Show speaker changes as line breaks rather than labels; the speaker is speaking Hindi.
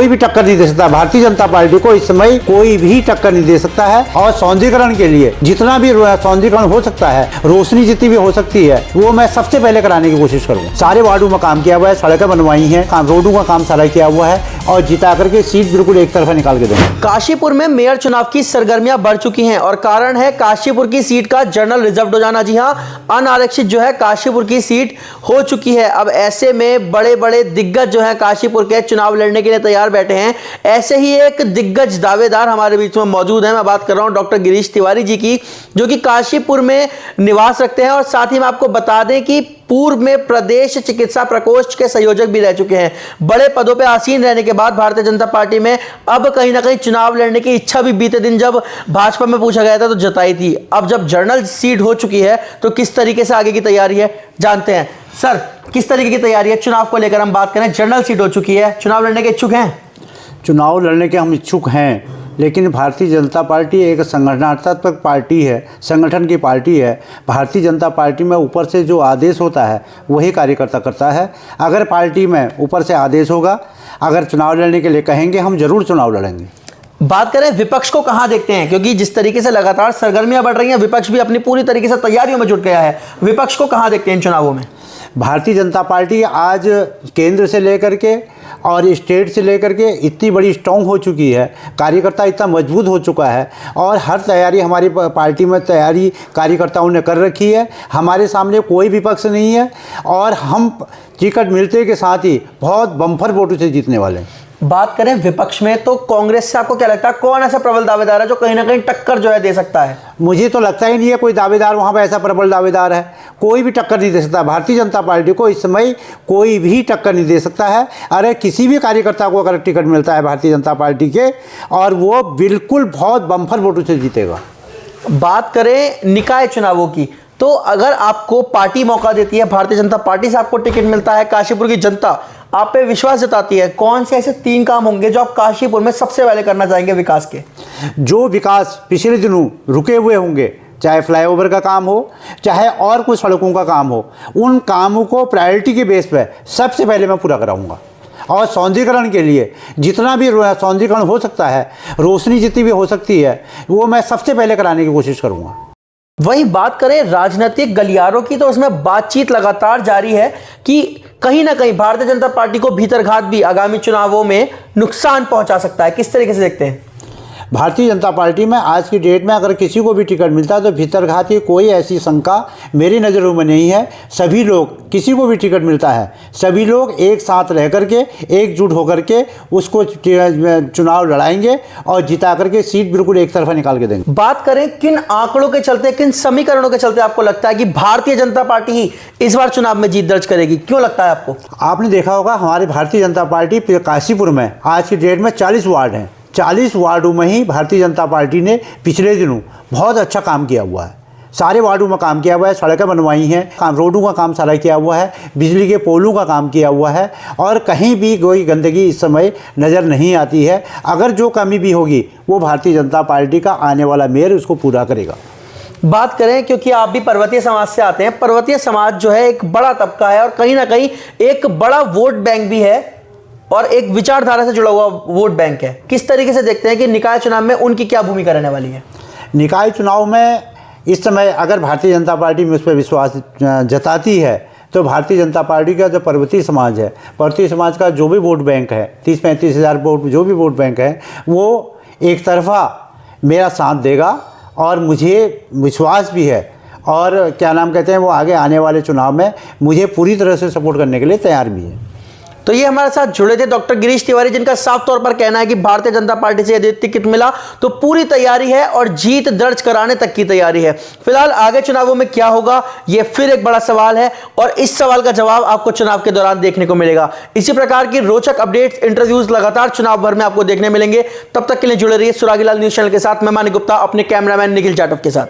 कोई भी टक्कर नहीं दे सकता। भारतीय जनता पार्टी को इस समय कोई भी टक्कर नहीं दे सकता है। और सौंदर्यीकरण के लिए जितना भी सौंदर्यीकरण हो सकता है, रोशनी जितनी भी हो सकती है, वो मैं सबसे पहले कराने की कोशिश करूंगा। सारे वार्डों में काम किया हुआ है, सड़कें बनवाई हैं, रोडों का काम सारा किया हुआ है और जिता करके सीट बिल्कुल एक तरफा निकाल के देंगे।
काशीपुर में मेयर चुनाव की सरगर्मियां बढ़ चुकी हैं और कारण है काशीपुर की सीट का जनरल रिजर्व हो जाना। जी हां, अनारक्षित जो है काशीपुर की सीट हो चुकी है। अब ऐसे में बड़े बड़े दिग्गज जो है काशीपुर के चुनाव लड़ने के लिए तैयार बैठे हैं। ऐसे ही एक दिग्गज दावेदार हमारे बीच में मौजूद है। मैं बात कर रहा हूं डॉक्टर गिरीश तिवारी जी की, जो कि काशीपुर में निवास रखते हैं और साथ ही में आपको बता दें कि पूर्व में प्रदेश चिकित्सा प्रकोष्ठ के संयोजक भी रह चुके हैं। बड़े पदों पर आसीन रहने के बाद भारतीय जनता पार्टी में अब कहीं ना कहीं चुनाव लड़ने की इच्छा भी बीते दिन जब भाजपा में पूछा गया था तो जताई थी। अब जब जनरल सीट हो चुकी है तो किस तरीके से आगे की तैयारी है जानते हैं। सर, किस तरीके की तैयारी है चुनाव को लेकर? हम बात करें, जनरल सीट हो चुकी है, चुनाव लड़ने के इच्छुक हैं?
चुनाव लड़ने के हम इच्छुक हैं, लेकिन भारतीय जनता पार्टी एक संगठनात्मक पार्टी है, संगठन की पार्टी है। भारतीय जनता पार्टी में ऊपर से जो आदेश होता है वही कार्यकर्ता करता है। अगर पार्टी में ऊपर से आदेश होगा, अगर चुनाव लड़ने के लिए कहेंगे, हम जरूर चुनाव लड़ेंगे।
बात करें विपक्ष को कहां देखते हैं, क्योंकि जिस तरीके से लगातार सरगर्मियां बढ़ रही हैं, विपक्ष भी अपनी पूरी तरीके से तैयारियों में जुट गया है। विपक्ष को कहां देखते हैं इन चुनावों में?
भारतीय जनता पार्टी आज केंद्र से लेकर के और स्टेट से लेकर के इतनी बड़ी स्ट्रॉन्ग हो चुकी है, कार्यकर्ता इतना मजबूत हो चुका है और हर तैयारी हमारी पार्टी में तैयारी कार्यकर्ताओं ने कर रखी है। हमारे सामने कोई विपक्ष नहीं है और हम टिकट मिलते के साथ ही बहुत बम्पर वोटों से जीतने वाले हैं।
बात करें विपक्ष में तो कांग्रेस से आपको क्या लगता है, कौन ऐसा प्रबल दावेदार है जो कहीं ना कहीं टक्कर जो है दे सकता है?
मुझे तो लगता ही नहीं है कोई दावेदार वहाँ पर ऐसा प्रबल दावेदार है। कोई भी टक्कर नहीं दे सकता। भारतीय जनता पार्टी को इस समय कोई भी टक्कर नहीं दे सकता है। अरे किसी भी कार्यकर्ता को अगर टिकट मिलता है भारतीय जनता पार्टी के, और वो बिल्कुल बहुत बम्पर वोटों से जीतेगा।
बात करें निकाय चुनावों की, तो अगर आपको पार्टी मौका देती है, भारतीय जनता पार्टी से आपको टिकट मिलता है, काशीपुर की जनता आप पे विश्वास जताती है, कौन से ऐसे 3 काम होंगे जो आप काशीपुर में सबसे पहले करना चाहेंगे विकास के?
जो विकास पिछले दिनों रुके हुए होंगे, चाहे फ्लाईओवर का काम हो, चाहे और कुछ सड़कों का काम हो, उन कामों को प्रायोरिटी के बेस पे सबसे पहले मैं पूरा कराऊंगा। और सौंदर्यीकरण के लिए जितना भी सौंदर्यीकरण हो सकता है, रोशनी जितनी भी हो सकती है, वो मैं सबसे पहले कराने की कोशिश करूँगा।
वहीं बात करें राजनीतिक गलियारों की, तो उसमें बातचीत लगातार जारी है कि कहीं ना कहीं भारतीय जनता पार्टी को भीतरघात भी आगामी चुनावों में नुकसान पहुंचा सकता है। किस तरीके से देखते हैं?
भारतीय जनता पार्टी में आज की डेट में अगर किसी को भी टिकट मिलता है तो भीतरघात की कोई ऐसी शंका मेरी नज़रों में नहीं है। सभी लोग, किसी को भी टिकट मिलता है, सभी लोग एक साथ रह करके, एकजुट होकर के उसको चुनाव लड़ाएंगे और जिता करके सीट बिल्कुल एक तरफा निकाल के देंगे।
बात करें किन आंकड़ों के चलते, किन समीकरणों के चलते आपको लगता है कि भारतीय जनता पार्टी ही इस बार चुनाव में जीत दर्ज करेगी? क्यों लगता है आपको?
आपने देखा होगा हमारी भारतीय जनता पार्टी काशीपुर में आज की डेट में 40 वार्ड हैं। 40 वार्डों में ही भारतीय जनता पार्टी ने पिछले दिनों बहुत अच्छा काम किया हुआ है। सारे वार्डों में काम किया हुआ है, सड़कें बनवाई हैं, रोडों का काम सारा किया हुआ है, बिजली के पोलों का काम किया हुआ है और कहीं भी कोई गंदगी इस समय नज़र नहीं आती है। अगर जो कमी भी होगी वो भारतीय जनता पार्टी का आने वाला मेयर उसको पूरा करेगा।
बात करें, क्योंकि आप भी पर्वतीय समाज से आते हैं, पर्वतीय समाज जो है एक बड़ा तबका है और कहीं ना कहीं एक बड़ा वोट बैंक भी है और एक विचारधारा से जुड़ा हुआ वोट बैंक है। किस तरीके से देखते हैं कि निकाय चुनाव में उनकी क्या भूमिका रहने वाली है?
निकाय चुनाव में इस समय अगर भारतीय जनता पार्टी में उस पर विश्वास जताती है तो भारतीय जनता पार्टी का जो पर्वतीय समाज है, पर्वतीय समाज का जो भी वोट बैंक है, 30-35 हज़ार वोट जो भी वोट बैंक है, वो एक तरफा मेरा साथ देगा और मुझे विश्वास भी है और क्या नाम कहते हैं, वो आगे आने वाले चुनाव में मुझे पूरी तरह से सपोर्ट करने के लिए तैयार भी है।
तो ये हमारे साथ जुड़े थे डॉक्टर गिरीश तिवारी, जिनका साफ तौर पर कहना है कि भारतीय जनता पार्टी से यदि टिकट मिला तो पूरी तैयारी है और जीत दर्ज कराने तक की तैयारी है। फिलहाल आगे चुनावों में क्या होगा, यह फिर एक बड़ा सवाल है और इस सवाल का जवाब आपको चुनाव के दौरान देखने को मिलेगा। इसी प्रकार की रोचक अपडेट्स, इंटरव्यूज लगातार चुनाव भर में आपको देखने मिलेंगे। तब तक के लिए जुड़े रहिए सुरागीलाल न्यूज चैनल के साथ। मैं मानिक गुप्ता अपने कैमरामैन निखिल जाटव के साथ।